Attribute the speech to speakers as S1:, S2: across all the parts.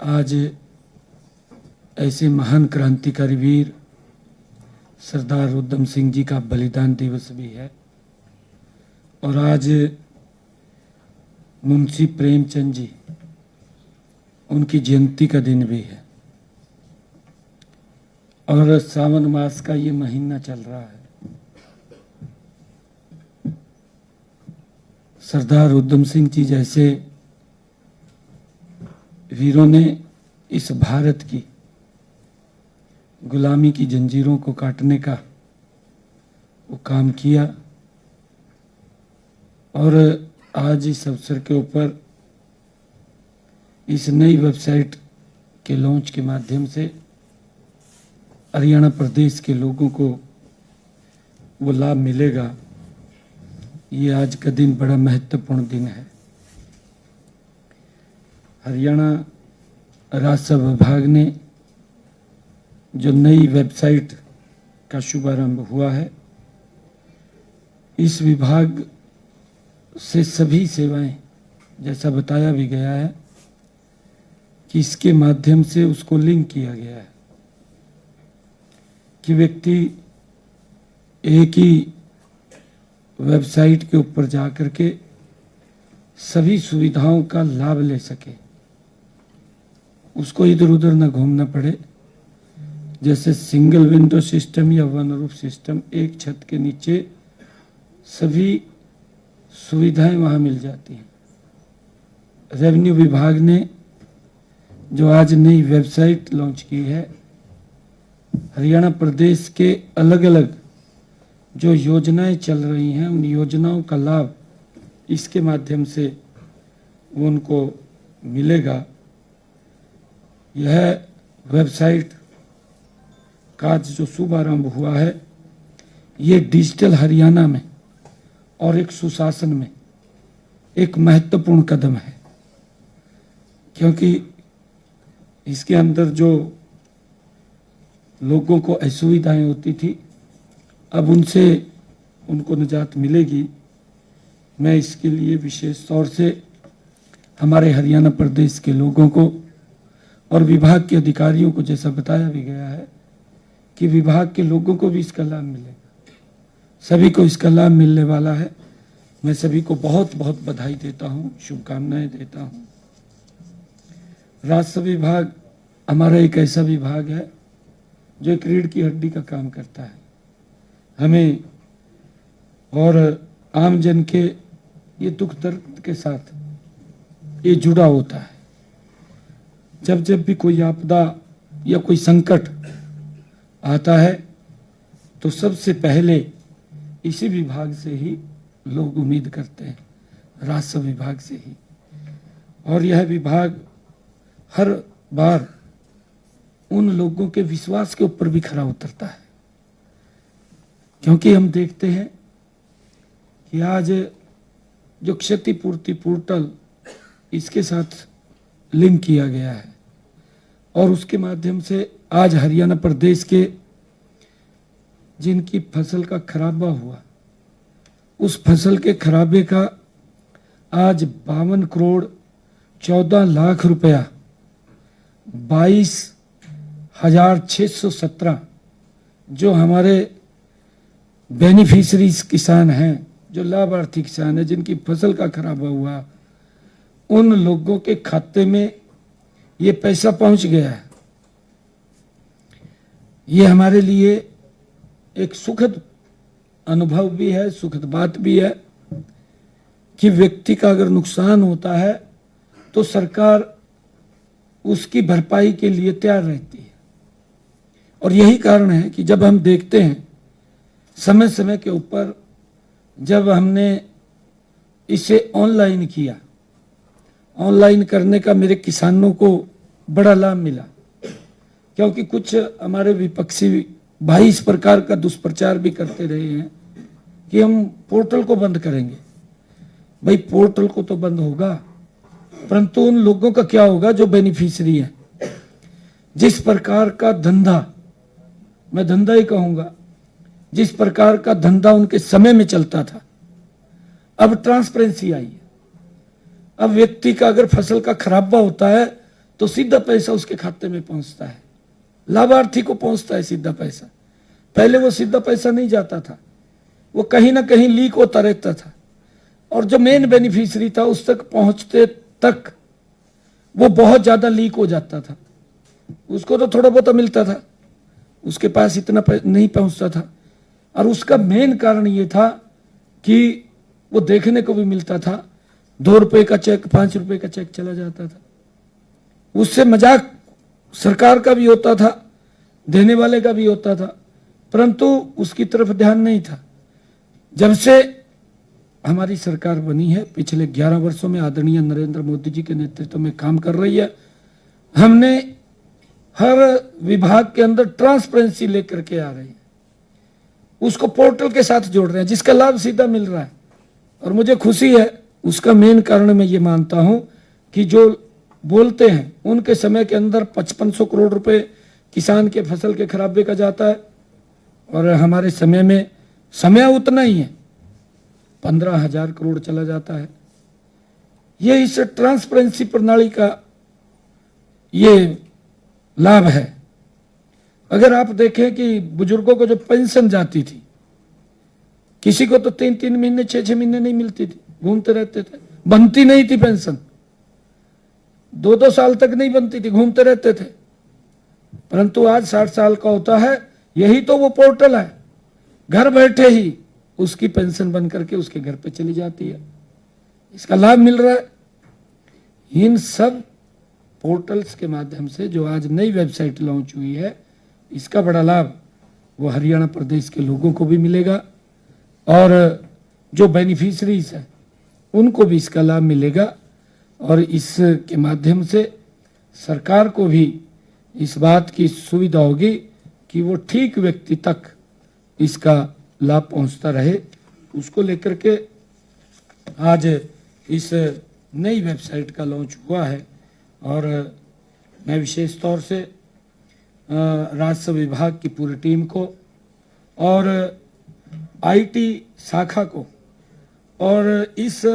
S1: आज ऐसे महान क्रांतिकारी वीर सरदार उधम सिंह जी का बलिदान दिवस भी है और आज मुंशी प्रेमचंद जी उनकी जयंती का दिन भी है और सावन मास का ये महीना चल रहा है। सरदार उधम सिंह जी जैसे वीरों ने इस भारत की गुलामी की जंजीरों को काटने का वो काम किया और आज इस अवसर के ऊपर इस नई वेबसाइट के लॉन्च के माध्यम से हरियाणा प्रदेश के लोगों को वो लाभ मिलेगा। ये आज का दिन बड़ा महत्वपूर्ण दिन है। हरियाणा राजस्व विभाग ने जो नई वेबसाइट का शुभारंभ हुआ है, इस विभाग से सभी सेवाएं, जैसा बताया भी गया है कि इसके माध्यम से उसको लिंक किया गया है कि व्यक्ति एक ही वेबसाइट के ऊपर जाकर के सभी सुविधाओं का लाभ ले सके, उसको इधर उधर न घूमना पड़े। जैसे सिंगल विंडो सिस्टम या वन रूफ सिस्टम, एक छत के नीचे सभी सुविधाएं वहां मिल जाती हैं। रेवेन्यू विभाग ने जो आज नई वेबसाइट लॉन्च की है, हरियाणा प्रदेश के अलग अलग जो योजनाएं चल रही हैं, उन योजनाओं का लाभ इसके माध्यम से उनको मिलेगा। यह वेबसाइट का जो शुभारंभ हुआ है, ये डिजिटल हरियाणा में और एक सुशासन में एक महत्वपूर्ण कदम है, क्योंकि इसके अंदर जो लोगों को असुविधाएं होती थी, अब उनको निजात मिलेगी। मैं इसके लिए विशेष तौर से हमारे हरियाणा प्रदेश के लोगों को और विभाग के अधिकारियों को, जैसा बताया भी गया है कि विभाग के लोगों को भी इसका लाभ मिलेगा, सभी को इसका लाभ मिलने वाला है। मैं सभी को बहुत बहुत बधाई देता हूँ, शुभकामनाएं देता हूँ। राजस्व विभाग हमारा एक ऐसा विभाग है जो एक रीढ़ की हड्डी का काम करता है। हमें और आमजन के ये दुख दर्द के साथ ये जुड़ा होता है। जब जब भी कोई आपदा या कोई संकट आता है तो सबसे पहले इसी विभाग से ही लोग उम्मीद करते हैं, राजस्व विभाग से ही। और यह विभाग हर बार उन लोगों के विश्वास के ऊपर भी खरा उतरता है, क्योंकि हम देखते हैं कि आज जो क्षतिपूर्ति पोर्टल इसके साथ लिंक किया गया है और उसके माध्यम से आज हरियाणा प्रदेश के जिनकी फसल का खराबा हुआ, उस फसल के खराबे का आज 52 करोड़ 14 लाख रुपया 22,617 जो हमारे बेनिफिशरीज किसान हैं, जो लाभार्थी किसान हैं जिनकी फसल का खराबा हुआ, उन लोगों के खाते में ये पैसा पहुंच गया है। ये हमारे लिए एक सुखद अनुभव भी है, सुखद बात भी है कि व्यक्ति का अगर नुकसान होता है तो सरकार उसकी भरपाई के लिए तैयार रहती है। और यही कारण है कि जब हम देखते हैं समय समय के ऊपर, जब हमने इसे ऑनलाइन किया, ऑनलाइन करने का मेरे किसानों को बड़ा लाभ मिला, क्योंकि कुछ हमारे विपक्षी भाई इस प्रकार का दुष्प्रचार भी करते रहे हैं कि हम पोर्टल को बंद करेंगे। भाई पोर्टल को तो बंद होगा, परंतु उन लोगों का क्या होगा जो बेनिफिशियरी है। जिस प्रकार का धंधा, मैं धंधा ही कहूंगा, जिस प्रकार का धंधा उनके समय में चलता था, अब ट्रांसपेरेंसी आई है। अब व्यक्ति का अगर फसल का खराबा होता है तो सीधा पैसा उसके खाते में पहुंचता है, लाभार्थी को पहुंचता है सीधा पैसा। पहले वो सीधा पैसा नहीं जाता था, वो कहीं ना कहीं लीक होता रहता था, और जो मेन बेनिफिशियरी था उस तक पहुंचते तक वो बहुत ज्यादा लीक हो जाता था। उसको तो थोड़ा बहुत मिलता था, उसके पास इतना नहीं पहुंचता था। और उसका मेन कारण ये था कि वो देखने को भी मिलता था, 2 रुपए का चेक, 5 रुपए का चेक चला जाता था। उससे मजाक सरकार का भी होता था, देने वाले का भी होता था, परंतु उसकी तरफ ध्यान नहीं था। जब से हमारी सरकार बनी है, पिछले 11 वर्षों में आदरणीय नरेंद्र मोदी जी के नेतृत्व में काम कर रही है, हमने हर विभाग के अंदर ट्रांसपेरेंसी लेकर के आ रहे हैं, उसको पोर्टल के साथ जोड़ रहे हैं, जिसका लाभ सीधा मिल रहा है। और मुझे खुशी है, उसका मेन कारण मैं ये मानता हूं कि जो बोलते हैं उनके समय के अंदर 5500 करोड़ रुपए किसान के फसल के खराबे का जाता है, और हमारे समय में समय उतना ही है, 15,000 करोड़ चला जाता है। ये इस ट्रांसपेरेंसी प्रणाली का ये लाभ है। अगर आप देखें कि बुजुर्गों को जो पेंशन जाती थी, किसी को तो 3-3 महीने 6-6 महीने नहीं मिलती थी, घूमते रहते थे, बनती नहीं थी पेंशन, 2-2 साल तक नहीं बनती थी, घूमते रहते थे। परंतु आज 60 साल का होता है, यही तो वो पोर्टल है, घर बैठे ही उसकी पेंशन बन करके उसके घर पे चली जाती है, इसका लाभ मिल रहा है। इन सब पोर्टल्स के माध्यम से जो आज नई वेबसाइट लॉन्च हुई है, इसका बड़ा लाभ वो हरियाणा प्रदेश के लोगों को भी मिलेगा, और जो बेनिफिशरीज हैं उनको भी इसका लाभ मिलेगा। और इसके माध्यम से सरकार को भी इस बात की सुविधा होगी कि वो ठीक व्यक्ति तक इसका लाभ पहुंचता रहे। उसको लेकर के आज इस नई वेबसाइट का लॉन्च हुआ है, और मैं विशेष तौर से राजस्व विभाग की पूरी टीम को और आईटी शाखा को और इस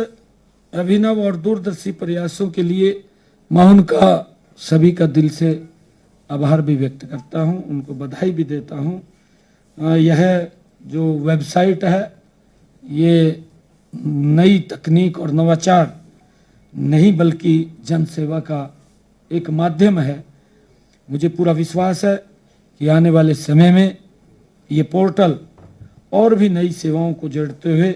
S1: अभिनव और दूरदर्शी प्रयासों के लिए मैं उनका सभी का दिल से आभार भी व्यक्त करता हूं, उनको बधाई भी देता हूं। यह जो वेबसाइट है, ये नई तकनीक और नवाचार नहीं बल्कि जनसेवा का एक माध्यम है। मुझे पूरा विश्वास है कि आने वाले समय में ये पोर्टल और भी नई सेवाओं को जोड़ते हुए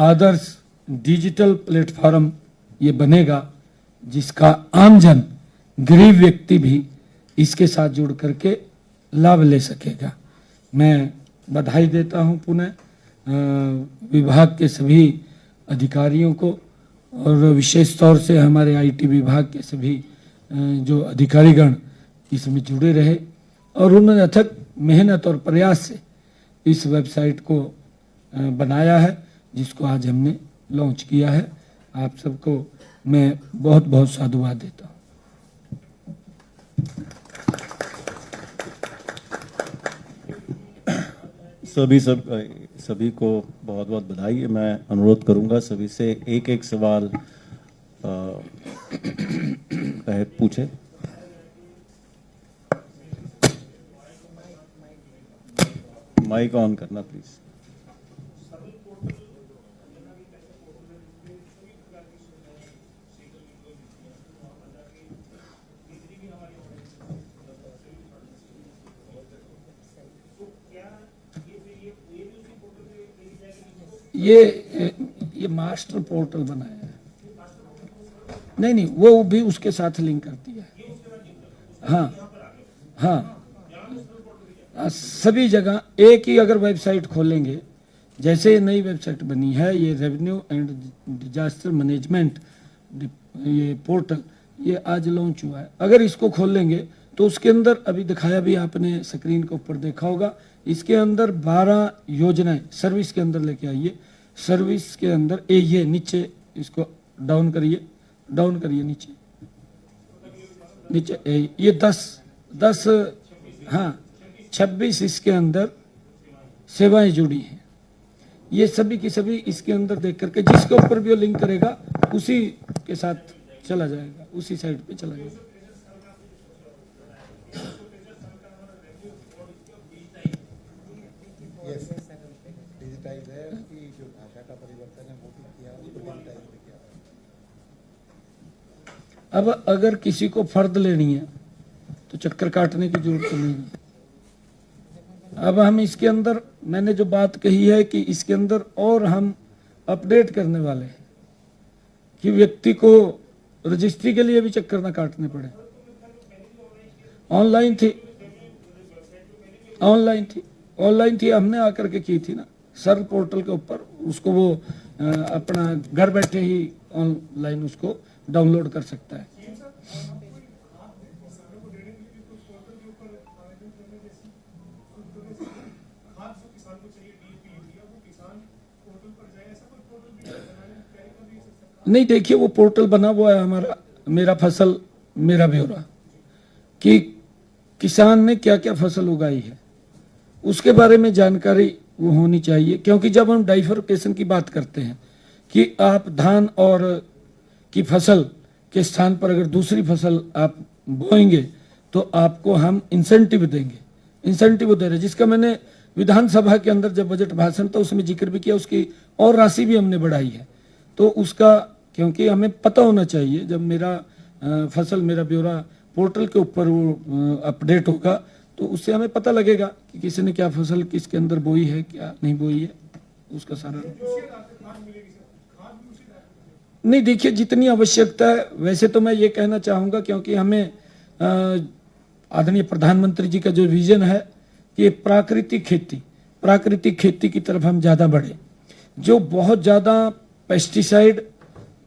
S1: आदर्श डिजिटल प्लेटफॉर्म ये बनेगा, जिसका आमजन गरीब व्यक्ति भी इसके साथ जुड़ करके लाभ ले सकेगा। मैं बधाई देता हूं पुनः विभाग के सभी अधिकारियों को, और विशेष तौर से हमारे आईटी विभाग के सभी जो अधिकारीगण इसमें जुड़े रहे, और उन्होंने अथक मेहनत और प्रयास से इस वेबसाइट को बनाया है, जिसको आज हमने लॉन्च किया है। आप सबको मैं बहुत बहुत साधुवाद देता हूँ।
S2: सभी को बहुत बहुत बधाई। मैं अनुरोध करूंगा सभी से एक एक सवाल पूछे। माइक ऑन करना प्लीज।
S1: ये मास्टर पोर्टल बनाया है, नहीं वो भी उसके साथ लिंक करती है। हाँ, सभी जगह एक ही अगर वेबसाइट खोलेंगे, जैसे नई वेबसाइट बनी है ये रेवेन्यू एंड डिजास्टर मैनेजमेंट ये पोर्टल, ये आज लॉन्च हुआ है। अगर इसको खोल लेंगे तो उसके अंदर अभी दिखाया भी आपने स्क्रीन के ऊपर देखा होगा, इसके अंदर 12 योजनाएं सर्विस के अंदर लेके आइए। सर्विस के अंदर ये नीचे इसको डाउन करिए नीचे ये 10 हाँ 26 इसके अंदर सेवाएं जुड़ी हैं। ये सभी की सभी इसके अंदर देख करके जिसके ऊपर भी वो लिंक करेगा उसी के साथ चला जाएगा, उसी साइट पे चला जाएगा। अब अगर किसी को फर्द लेनी है तो चक्कर काटने की जरूरत नहीं है। अब हम इसके अंदर, मैंने जो बात कही है कि इसके अंदर और हम अपडेट करने वाले हैं कि व्यक्ति को रजिस्ट्री के लिए भी चक्कर ना काटने पड़े। ऑनलाइन थी, ऑनलाइन थी, हमने आकर के की थी ना सर पोर्टल के ऊपर, उसको वो अपना घर बैठे ही ऑनलाइन उसको डाउनलोड कर सकता है। नहीं, देखिए वो पोर्टल बना हुआ है हमारा, मेरा फसल मेरा ब्यौरा, कि किसान ने क्या क्या फसल उगाई है उसके बारे में जानकारी वो होनी चाहिए। क्योंकि जब हम डाइफरकेशन की बात करते हैं कि आप धान और की फसल के स्थान पर अगर दूसरी फसल आप बोएंगे तो आपको हम इंसेंटिव देंगे, इंसेंटिव दे रहे, जिसका मैंने विधानसभा के अंदर जब बजट भाषण था उसमें जिक्र भी किया, उसकी और राशि भी हमने बढ़ाई है। तो उसका, क्योंकि हमें पता होना चाहिए, जब मेरा फसल मेरा ब्यौरा पोर्टल के ऊपर वो अपडेट होगा तो उससे हमें पता लगेगा कि किसी ने क्या फसल किसके अंदर बोई है, क्या नहीं बोई है, उसका सारा। नहीं, देखिए जितनी आवश्यकता है, वैसे तो मैं ये कहना चाहूंगा, क्योंकि हमें आदरणीय प्रधानमंत्री जी का जो विजन है कि प्राकृतिक खेती की तरफ हम ज्यादा बढ़े। जो बहुत ज्यादा पेस्टिसाइड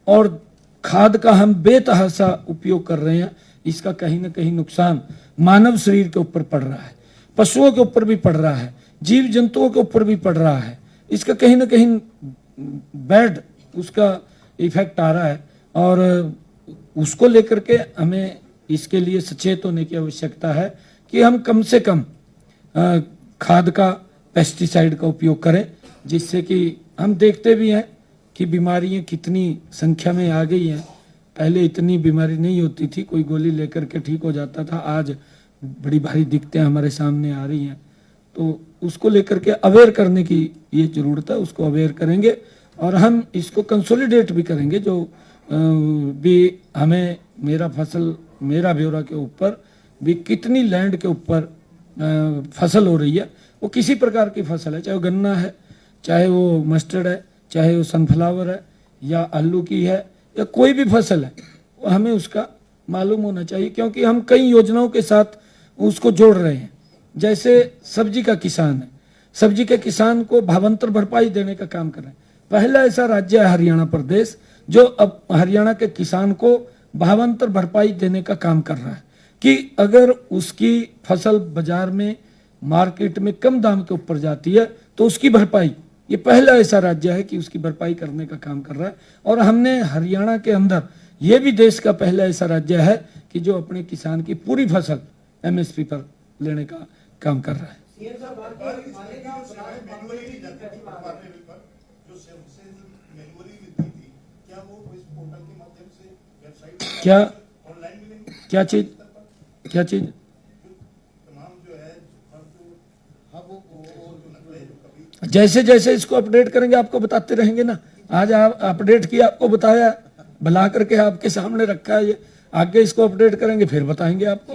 S1: और खाद का हम बेतहाशा उपयोग कर रहे हैं, इसका कहीं ना कहीं नुकसान मानव शरीर के ऊपर पड़ रहा है, पशुओं के ऊपर भी पड़ रहा है, जीव जंतुओं के ऊपर भी पड़ रहा है। इसका कहीं ना कहीं बैड उसका इफेक्ट आ रहा है और उसको लेकर के हमें इसके लिए सचेत होने की आवश्यकता है कि हम कम से कम खाद का, पेस्टिसाइड का उपयोग करें, जिससे कि हम देखते भी हैं कि बीमारियां कितनी संख्या में आ गई हैं। पहले इतनी बीमारी नहीं होती थी, कोई गोली लेकर के ठीक हो जाता था, आज बड़ी भारी दिक्कतें हमारे सामने आ रही हैं। तो उसको लेकर के अवेयर करने की ये जरूरत है, उसको अवेयर करेंगे और हम इसको कंसोलिडेट भी करेंगे। जो भी हमें मेरा फसल मेरा ब्यौरा के ऊपर भी कितनी लैंड के ऊपर फसल हो रही है, वो किसी प्रकार की फसल है, चाहे वो गन्ना है, चाहे वो मस्टर्ड है, चाहे वो सनफ्लावर है या आलू की है या कोई भी फसल है, वो हमें उसका मालूम होना चाहिए। क्योंकि हम कई योजनाओं के साथ उसको जोड़ रहे हैं। जैसे सब्जी का किसान है, सब्जी के किसान को भावांतर भरपाई देने का काम कर रहे हैं। पहला ऐसा राज्य है हरियाणा प्रदेश जो अब हरियाणा के किसान को भावांतर भरपाई देने का काम कर रहा है कि अगर उसकी फसल बाजार में, मार्केट में कम दाम के ऊपर जाती है तो उसकी भरपाई, ये पहला ऐसा राज्य है कि उसकी भरपाई करने का काम कर रहा है। और हमने हरियाणा के अंदर, ये भी देश का पहला ऐसा राज्य है कि जो अपने किसान की पूरी फसल एमएसपी पर लेने का काम कर रहा है। क्या क्या चीज जैसे जैसे इसको अपडेट करेंगे आपको बताते रहेंगे ना। आज आप अपडेट किया, आपको बताया, बुला करके आपके सामने रखा है, ये आगे इसको अपडेट करेंगे फिर बताएंगे आपको।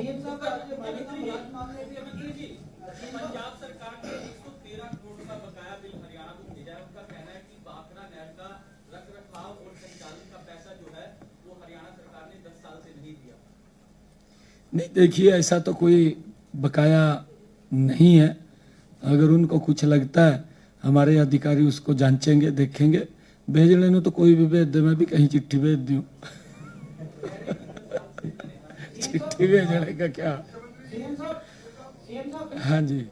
S1: नहीं, देखिए ऐसा तो कोई बकाया नहीं है। अगर उनको कुछ लगता है, हमारे अधिकारी उसको जांचेंगे, देखेंगे। भेजने में तो कोई भी भेज दे, मैं भी कहीं चिट्ठी भेज दूं। चिट्ठी भेजने का क्या। हाँ जी,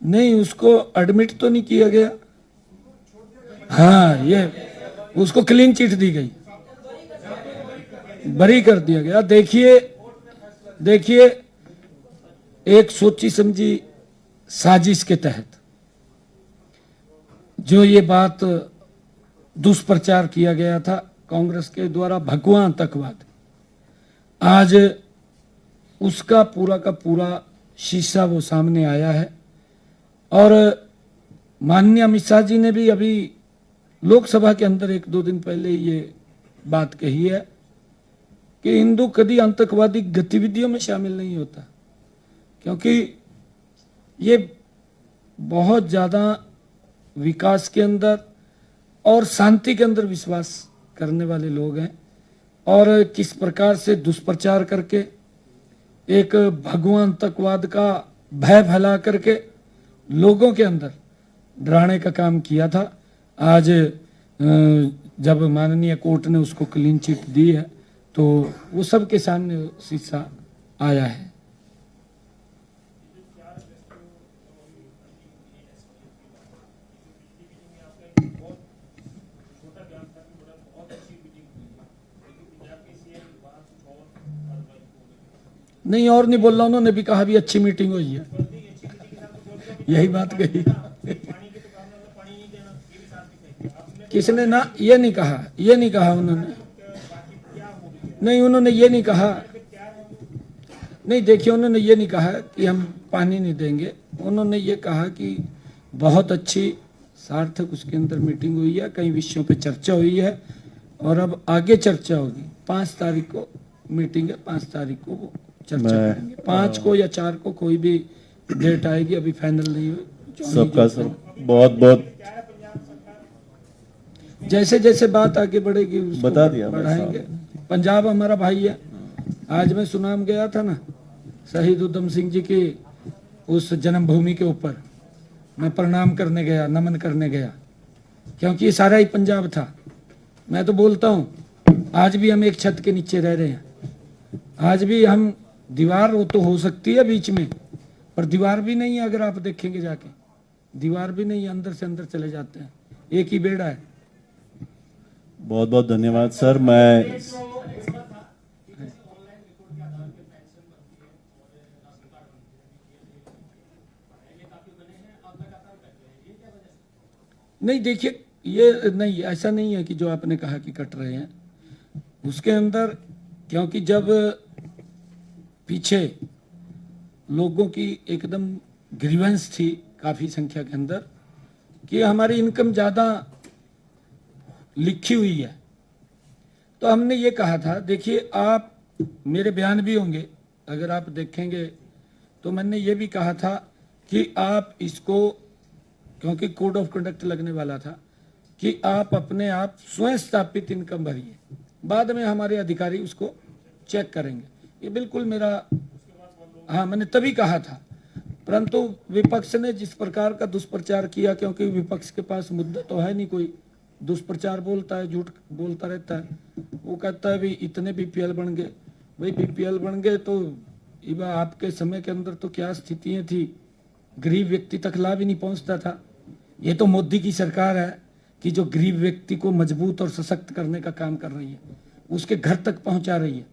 S1: नहीं उसको एडमिट तो नहीं किया गया। हाँ, ये उसको क्लीन चिट दी गई, बरी कर दिया गया। देखिए एक सोची समझी साजिश के तहत जो ये बात दुष्प्रचार किया गया था कांग्रेस के द्वारा भगवा आतंकवाद, आज उसका पूरा का पूरा शीशा वो सामने आया है। और माननीय अमित शाह जी ने भी अभी लोकसभा के अंदर 1-2 दिन पहले ये बात कही है कि हिंदू कभी आतंकवादी गतिविधियों में शामिल नहीं होता, क्योंकि ये बहुत ज्यादा विकास के अंदर और शांति के अंदर विश्वास करने वाले लोग हैं। और किस प्रकार से दुष्प्रचार करके एक भगवान आतंकवाद का भय फैला करके लोगों के अंदर डराने का काम किया था। आज जब माननीय कोर्ट ने उसको क्लीन चिट दी है तो वो सबके सामने शीशा आया है। नहीं और नहीं बोल रहा, उन्होंने भी कहा भी अच्छी मीटिंग हुई है, यही बात कही। किसने ना, ये नहीं कहा, ये नहीं कहा उन्होंने, नहीं उन्होंने ये नहीं कहा। नहीं देखिए, उन्होंने ये नहीं कहा कि हम पानी नहीं देंगे, उन्होंने ये कहा कि बहुत अच्छी सार्थक उसके अंदर मीटिंग हुई है, कई विषयों पे चर्चा हुई है और अब आगे चर्चा होगी। 5 तारीख को मीटिंग है, 5 तारीख को वो चर्चा करेंगे। 5 को या 4 को कोई भी डेट आएगी, अभी फाइनल नहीं हुई।
S2: सबका सब बहुत बहुत
S1: जैसे जैसे बात आगे बढ़ेगी उसको
S2: बता दिया
S1: बढ़ाएंगे। पंजाब हमारा भाई है। आज मैं सुनाम गया था ना, शहीद उधम सिंह जी की उस जन्मभूमि के ऊपर मैं प्रणाम करने गया, नमन करने गया, क्योंकि ये सारा ही पंजाब था। मैं तो बोलता हूँ आज भी हम एक छत के नीचे रह रहे हैं, आज भी हम, दीवार वो तो हो सकती है बीच में, पर दीवार भी नहीं है। अगर आप देखेंगे जाके, दीवार भी नहीं है, अंदर से अंदर चले जाते हैं, एक ही बेड़ा है।
S2: बहुत बहुत धन्यवाद सर। मैं
S1: नहीं देखिए, ये नहीं, ऐसा नहीं है कि जो आपने कहा कि कट रहे हैं उसके अंदर, क्योंकि जब पीछे लोगों की एकदम ग्रीवेंस थी काफी संख्या के अंदर कि हमारी इनकम ज्यादा लिखी हुई है, तो हमने ये कहा था, देखिए आप, मेरे बयान भी होंगे अगर आप देखेंगे, तो मैंने ये भी कहा था कि आप इसको, क्योंकि कोड ऑफ कंडक्ट लगने वाला था, कि आप अपने आप स्वयं स्थापित इनकम भरिए, बाद में हमारे अधिकारी उसको चेक करेंगे। ये बिल्कुल मेरा, हाँ मैंने तभी कहा था, परंतु विपक्ष ने जिस प्रकार का दुष्प्रचार किया, क्योंकि विपक्ष के पास मुद्दा तो है नहीं कोई, दुष्प्रचार बोलता है, झूठ बोलता रहता है। वो कहता है भी इतने बीपीएल बन गए, भाई बीपीएल बन गए तो आपके समय के अंदर तो क्या स्थितियां थी, गरीब व्यक्ति तक लाभ ही नहीं पहुंचता था। ये तो मोदी की सरकार है कि जो गरीब व्यक्ति को मजबूत और सशक्त करने का काम कर रही है, उसके घर तक पहुंचा रही है।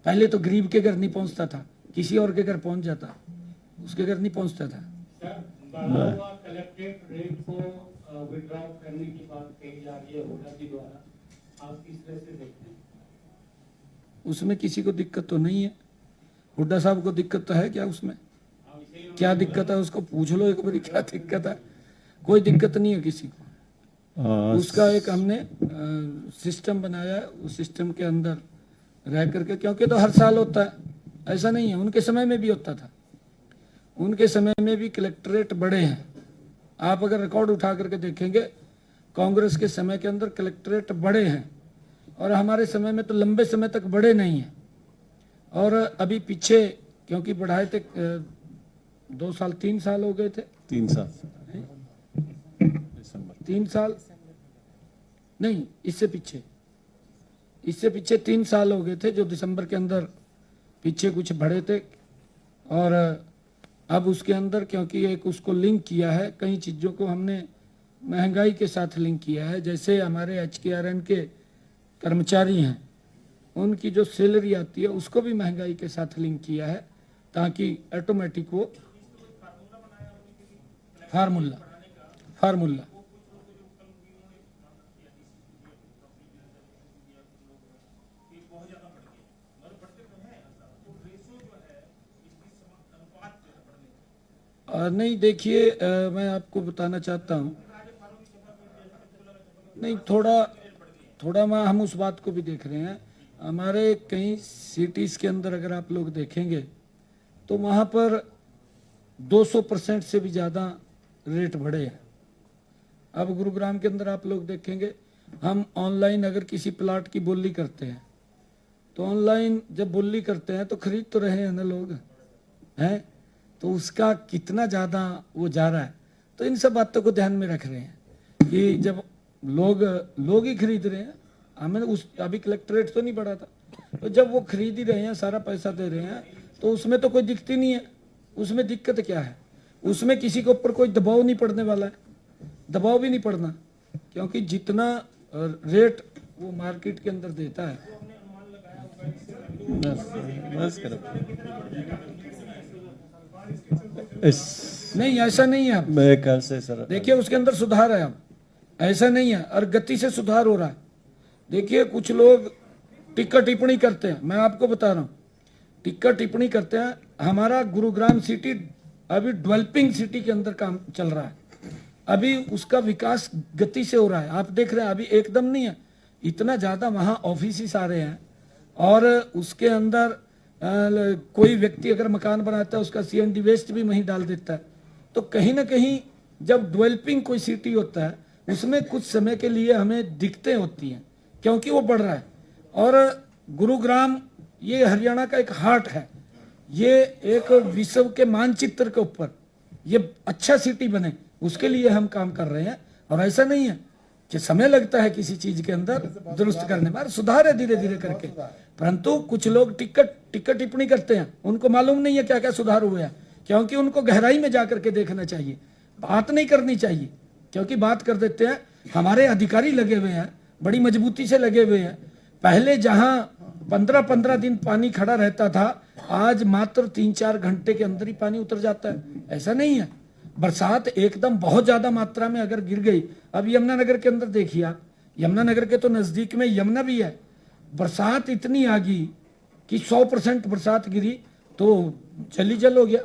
S1: पहले तो गरीब के घर नहीं पहुंचता था, किसी और के घर पहुंच जाता, उसके घर नहीं पहुंचता था।
S3: कलेक्ट्रेट रेट को विड्रॉ करने की बात कही जा रही है हुड्डा जी द्वारा, आप किस तरह से देखते हैं?
S1: उसमें किसी को दिक्कत तो नहीं है, हुड्डा साहब को दिक्कत तो है क्या? उसमें क्या दिक्कत है उसको पूछ लो एक बार, क्या दिक्कत है? कोई दिक्कत नहीं है किसी को। उसका एक हमने सिस्टम बनाया, उस सिस्टम के अंदर रह करके, क्योंकि तो हर साल होता है, ऐसा नहीं है, उनके समय में भी होता था, उनके समय में भी कलेक्ट्रेट बड़े हैं। आप अगर रिकॉर्ड उठा करके देखेंगे, कांग्रेस के समय के अंदर कलेक्ट्रेट बड़े हैं, और हमारे समय में तो लंबे समय तक बड़े नहीं हैं। और अभी पीछे क्योंकि बढ़ाए थे 2 साल 3 साल हो गए थे,
S2: 3 साल
S1: 3 साल नहीं, इससे पीछे 3 साल हो गए थे, जो दिसंबर के अंदर पीछे कुछ बढ़े थे। और अब उसके अंदर क्योंकि एक उसको लिंक किया है, कई चीज़ों को हमने महंगाई के साथ लिंक किया है। जैसे हमारे HKRN के कर्मचारी हैं, उनकी जो सैलरी आती है उसको भी महंगाई के साथ लिंक किया है, ताकि ऑटोमेटिक वो फार्मूला नहीं देखिए, मैं आपको बताना चाहता हूँ, नहीं थोड़ा हम उस बात को भी देख रहे हैं। हमारे कई सिटीज के अंदर अगर आप लोग देखेंगे तो वहाँ पर 200% से भी ज़्यादा रेट बढ़े हैं। अब गुरुग्राम के अंदर आप लोग देखेंगे, हम ऑनलाइन अगर किसी प्लाट की बोली करते हैं तो ऑनलाइन जब बोली करते हैं तो खरीद तो रहे हैं ना लोग, हैं, तो उसका कितना ज़्यादा वो जा रहा है। तो इन सब बातों को ध्यान में रख रहे हैं कि जब लोग ही खरीद रहे हैं, हमें उस अभी कलेक्टरेट तो नहीं बढ़ा था, तो जब वो खरीद ही रहे हैं, सारा पैसा दे रहे हैं, तो उसमें तो कोई दिक्कत नहीं है। उसमें दिक्कत क्या है? उसमें किसी के ऊपर कोई दबाव नहीं पड़ने वाला है, दबाव भी नहीं पड़ना, क्योंकि जितना रेट वो मार्केट के अंदर देता है।
S2: बस करो।
S1: नहीं ऐसा नहीं है।
S2: मेरे ख्याल से सर
S1: देखिए उसके अंदर सुधार है, अब ऐसा नहीं है, और गति से सुधार हो रहा है। देखिए कुछ लोग टिक्का टिप्पणी करते हैं, मैं आपको बता रहा हूँ, टिक्का टिप्पणी करते हैं। हमारा गुरुग्राम सिटी अभी डेवलपिंग सिटी के अंदर काम चल रहा है, अभी उसका विकास गति से हो रहा है। आप देख रहे हैं अभी एकदम नहीं है, इतना ज्यादा वहां ऑफिस आ रहे हैं, और उसके अंदर कोई व्यक्ति अगर मकान बनाता है उसका सीएनडी वेस्ट भी वहीं डाल देता है। तो कहीं ना कहीं जब डेवलपिंग कोई सिटी होता है उसमें कुछ समय के लिए हमें दिक्कतें होती हैं, क्योंकि वो बढ़ रहा है। और गुरुग्राम ये हरियाणा का एक हार्ट है, ये एक विश्व के मानचित्र के ऊपर ये अच्छा सिटी बने, उसके लिए हम काम कर रहे हैं। और ऐसा नहीं है कि समय लगता है किसी चीज के अंदर दुरुस्त करने में, सुधार है धीरे धीरे करके। परंतु कुछ लोग टिक्का टिप्पणी करते हैं, उनको मालूम नहीं है क्या क्या सुधार हुआ है, क्योंकि उनको गहराई में जाकर के देखना चाहिए, बात नहीं करनी चाहिए। क्योंकि बात कर देते हैं, हमारे अधिकारी लगे हुए हैं, बड़ी मजबूती से लगे हुए हैं। पहले जहां 15-15 दिन पानी खड़ा रहता था, आज मात्र 3-4 घंटे के अंदर ही पानी उतर जाता है। ऐसा नहीं है, बरसात एकदम बहुत ज्यादा मात्रा में अगर गिर गई, अब यमुनानगर के अंदर देखिए आप, यमुनानगर के तो नजदीक में यमुना भी है, बरसात इतनी आ गई कि 100% बरसात गिरी तो जल ही जल हो गया।